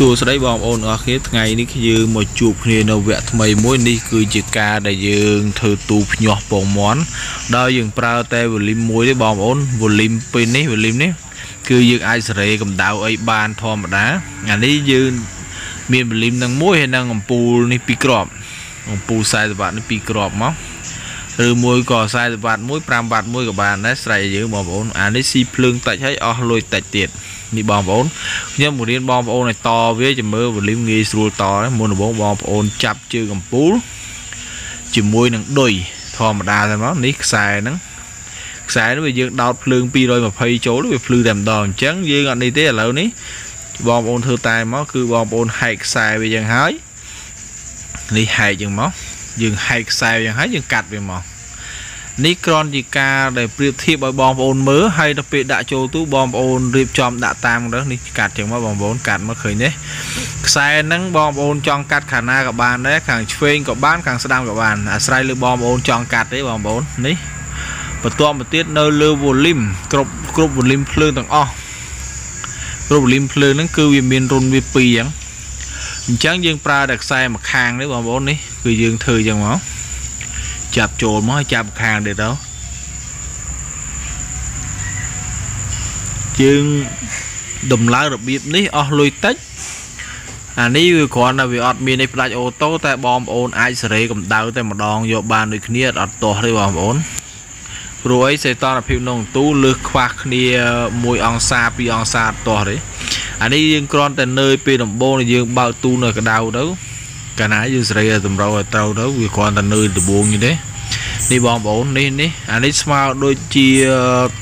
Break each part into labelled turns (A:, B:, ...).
A: សួស្តីបងប្អូនអរគ្នាថ្ងៃនេះយើងមកជួបគ្នានៅវគ្គថ្មីមួយនេះគឺជាការដែលយើងធ្វើទូភ្ញាស់ពងមាន់ដោយយើងប្រើតែវ៉ូលីមមួយទេបងប្អូនវ៉ូលីមពេលនេះវ៉ូលីមនេះគឺយើងអាចសេរីកម្ដៅអីបានធម្មតាអានេះយើងមានវ៉ូលីមនឹងមួយហើយនឹងអំពូលនេះ2គ្រាប់អំពូល40វ៉ាត់នេះ2គ្រាប់មកឬមួយក៏40វ៉ាត់មួយ5វ៉ាត់មួយក៏បានដែរស្រ័យយើងបងប្អូនអានេះស៊ីភ្លើងតិចហើយអស់លុយតិចទៀតនេះបងប្អូនខ្ញុំមករៀនបងប្អូនឲ្យតវាជាមើលវ៉ូលីមងាយស្រួលតមុនដំបូងបងប្អូនចាប់ជើងកំពូលជាមួយនឹងដុយធម្មតាតែមកនេះខ្សែហ្នឹងវាយើងដោតភ្លើង220ចូលវាភ្លឺតែម្ដងអញ្ចឹងយើងអត់នេះទេឥឡូវនេះបងប្អូនធ្វើតែមកគឺបងប្អូនហែកខ្សែវាយ៉ាងហើយនេះហែកយ៉ាងមកយើងហែកខ្សែយ៉ាងហើយយើងកាត់វាមកនេះគ្រាន់ជាការដែលប្រៀបធៀបឲ្យបងប្អូនមើលហើយដល់ពេលដាក់ចូលទូបងប្អូនរៀបចំដាក់តាមទៅនេះកាត់ចឹងមកបងប្អូនកាត់មកឃើញទេខ្សែហ្នឹងបងប្អូនចង់កាត់ខាងណាក៏បានដែរខាងឆ្វេងក៏បានខាងស្ដាំក៏បានអាស្រ័យលើបងប្អូនចង់កាត់ទេបងប្អូននេះបន្ទាប់មកទៀតនៅលើវ៉ូលីមគ្រប់វ៉ូលីមភ្លើងទាំងអស់គ្រប់វ៉ូលីមភ្លើងហ្នឹងគឺវាមានរុនវា2អញ្ចឹងយើងប្រើតែខ្សែមួយខាងនេះបងប្អូននេះគឺយើងធ្វើចឹងមកចាប់ចូលមកចាប់ខាងទៀតទៅយើងដំឡើងរបៀបនេះអស់លុយតិចអានេះវាគ្រាន់តែវាអត់មានឯផ្ដាច់អូតូតែបងប្អូនអាចសេរីកម្ដៅតែម្ដងយកបានដូចគ្នាអត់ទាស់ទេបងប្អូនព្រោះអីសីតុណ្ហភាពក្នុងទូលើសខ្វះគ្នា1អង្សា2អង្សាអត់ទាស់ទេអានេះយើងគ្រាន់តែនៅពេលដំបូងយើងបើកទូនៅក្ដៅទៅកាលណាយើងសេរីឲ្យតម្រូវឲ្យត្រូវទៅវាគ្រាន់តែនៅដំបូងនេះទេនេះបងប្អូននេះអានេះស្មើដូចជា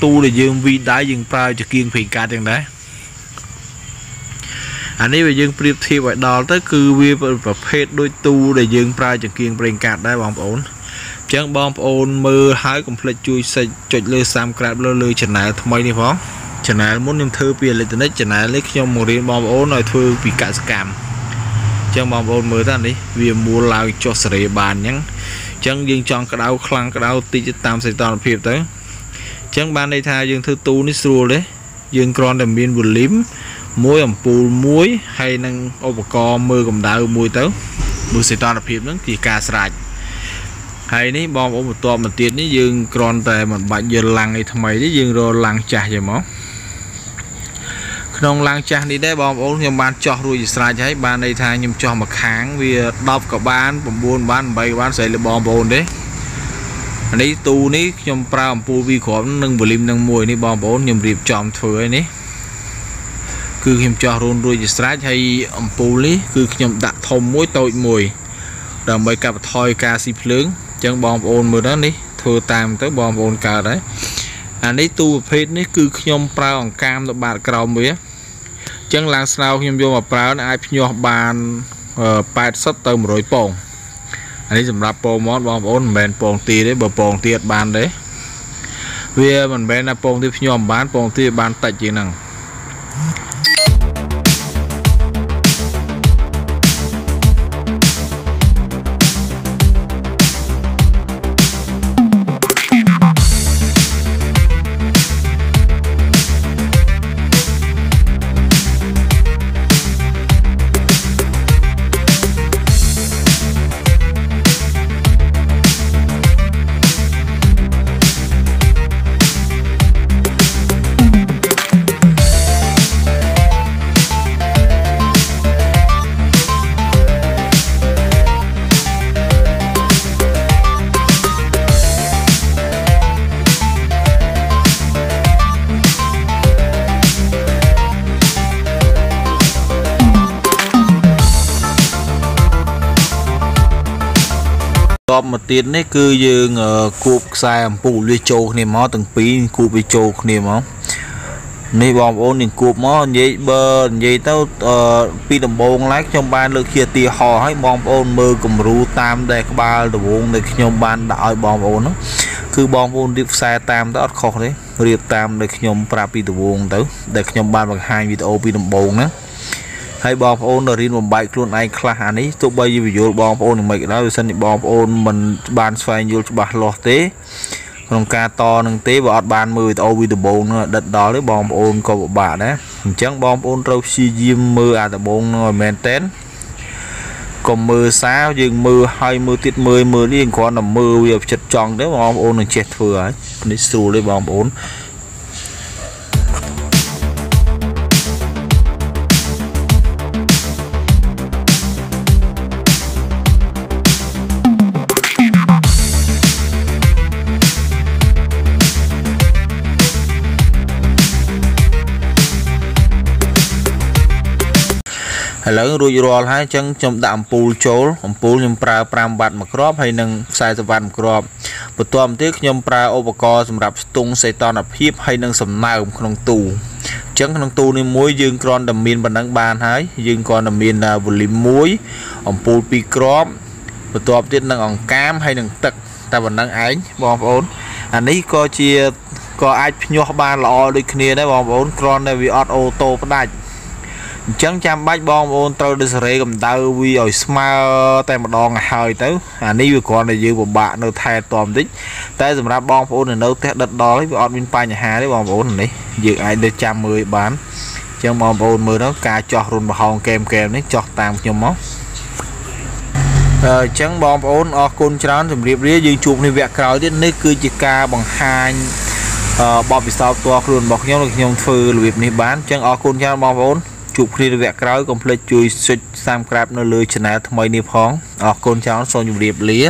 A: ទូដែលយើងវីដៃយើងប្រើចង្គៀងព្រីកាត់ចឹងដែរអានេះវាយើងប្រៀបធៀបឲ្យដល់ទៅគឺវាប្រភេទដូចទូដែលយើងប្រើចង្គៀងព្រីកាត់ដែរបងប្អូនអញ្ចឹងបងប្អូនមើលហើយកុំភ្លេចជួយចុចលើ Subscribe លើ Channel ថ្មីនេះផង Channel មុនខ្ញុំធ្វើពីអេឡិចត្រូនិក Channel នេះខ្ញុំមករៀនបងប្អូនឲ្យធ្វើពីកសិកម្មចឹងបងប្អូនមើលតានេះវាមូលឡើងចុះសេរីបានអញ្ចឹងយើងចង់ក្តៅខ្លាំងក្តៅតិចតាមសីតុណ្ហភាពទៅអញ្ចឹងបានន័យថាយើងធ្វើទូនេះស្រួលទេយើងគ្រាន់តែមានវ៉ូលីមមួយអំពូលមួយហើយនឹងឧបករណ៍មើលកម្ដៅមួយទៅមើលសីតុណ្ហភាពហ្នឹងជាការស្រេចហើយនេះបងប្អូនបន្ទាប់មកទៀតនេះយើងគ្រាន់តែមិនបាច់យកឡាំងឯថ្មីទេយើងរកឡាំងចាស់យកមកក្នុងឡាំងចាស់នេះដែរបងប្អូនខ្ញុំបានចោះរួចជាស្រេចហើយបានន័យថាខ្ញុំចោះមកខាងវា10ក៏បាន9បាន8ក៏បានស្អីលើបងប្អូនទេអានេះទូនេះខ្ញុំប្រើអំពូល2គ្រាប់និងវ៉ូលីមនឹងមួយនេះបងប្អូនខ្ញុំរៀបចំធ្វើហើយនេះគឺខ្ញុំចោះរួចជាស្រេចហើយអំពូលនេះគឺខ្ញុំដាក់ធំមួយតូចមួយដើម្បីកាត់បន្ថយការស៊ីភ្លើងអញ្ចឹងបងប្អូនមើលទៅនេះធ្វើតាមទៅបងប្អូនកើតហើយអានេះទូប្រភេទនេះគឺខ្ញុំប្រើអង្កាមទៅបាតក្រោមវាអញ្ចឹងឡើងស្នោខ្ញុំយកមកប្រើអាចភ្ញាស់បាន80ទៅ100ពងអានេះសម្រាប់ពងមាន់បងប្អូនមិនមែនពងទាទេបើពងទាបានទេវាមិនមែនថាពងទាភ្ញាស់មិនបានពងទាបានតិចជាងហ្នឹងមកទៀតនេះគឺយើងគូបខ្សែអំពូលវាចូលគ្នាមកទាំងពីរគូបវាចូលគ្នាមកនេះបងប្អូនយើងគូបមកនិយាយបើនិយាយទៅពីដំបូងឡើយខ្ញុំបានលើកជាទីហោឲ្យបងប្អូនមើលគំរូតាមដែលក្បាលដវងដែលខ្ញុំបានដាក់ឲ្យបងប្អូនហ្នឹងគឺបងប្អូនរៀបខ្សែតាមទៅអត់ខុសទេរៀបតាមដែលខ្ញុំប្រាប់ពីដវងទៅដែលខ្ញុំបានបង្ហាញវីដេអូពីដំបូងហ្នឹងហើយបងប្អូនរៀនបំបែកខ្លួនឯងខ្លះអានេះទោះបីជាយល់បងប្អូនមិនក៏ដោយបើសិនជាបងប្អូនមិនបានស្វែងយល់ច្បាស់លាស់ទេ ក្នុងការតនឹងទេបើអត់បានមើលវីដេអូវីដេអូនោះដិតដល់ទេបងប្អូនក៏ពិបាកដែរអញ្ចឹងបងប្អូនត្រូវព្យាយាមមើលអាដំបងនោះឲ្យមែនតើកុំមើលសារយើងមើលឲ្យមើលទៀតមើលនេះគ្រាន់តែមើលវាចិត្តចង់ទេបងប្អូននឹងចេះធ្វើហើយនេះស្រួលទេបងប្អូនឥឡូវរួចរាល់ហើយអញ្ចឹងខ្ញុំដាក់អំពូលចូលអំពូលខ្ញុំប្រើ5វ៉ាត់មួយគ្រាប់ហើយនឹង40វ៉ាត់មួយគ្រាប់បន្ទាប់មកទៀតខ្ញុំប្រើឧបករណ៍សម្រាប់ស្ទង់សីតុណ្ហភាពហើយនឹងសំណើមក្នុងទូអញ្ចឹងក្នុងទូនេះមួយយើងគ្រាន់តែមានប៉ុណ្ណឹងបានហើយយើងគ្រាន់តែមានវ៉ូលីម1អំពូល2គ្រាប់បន្ទាប់ទៀតនឹងអង្កាមហើយនឹងទឹកតែប៉ុណ្ណឹងឯងបងប្អូនអានេះក៏អាចភ្ញាស់បានល្អដូចគ្នាដែរបងប្អូនគ្រាន់តែវាអត់អូតូផ្ដាច់អញ្ចឹងចាំបាច់បងប្អូនត្រូវទៅសេរីកម្ដៅវាឲ្យស្មើតែម្ដងឲ្យហើយទៅអានេះវាគ្រាន់តែយើងពិបាកនៅថែទាំបន្តិចតែសម្រាប់បងប្អូននៅផ្ទះដិតដល់វាអត់មានបញ្ហាទេបងប្អូននេះយើងអាចទៅចាំមើលបានអញ្ចឹងបងប្អូនមើលទៅការចោះរុនប្រហោងកែមនេះចោះតាមខ្ញុំមកអញ្ចឹងបងប្អូនអរគុណច្រើនជម្រាបលាយើងជួបគ្នាវគ្គក្រោយទៀតនេះគឺជាការបង្ហាញបបពិសោធន៍ផ្ទាល់ខ្លួនរបស់ខ្ញុំធ្វើរបៀបនេះបានអញ្ចឹងអរគុណច្រើនបងប្អូនជួបគ្នានៅវគ្គក្រោយកុំភ្លេចជួយ Subscribe នៅលើ Channel ថ្មីនេះផងអរគុណច្រើនសូមជម្រាបលា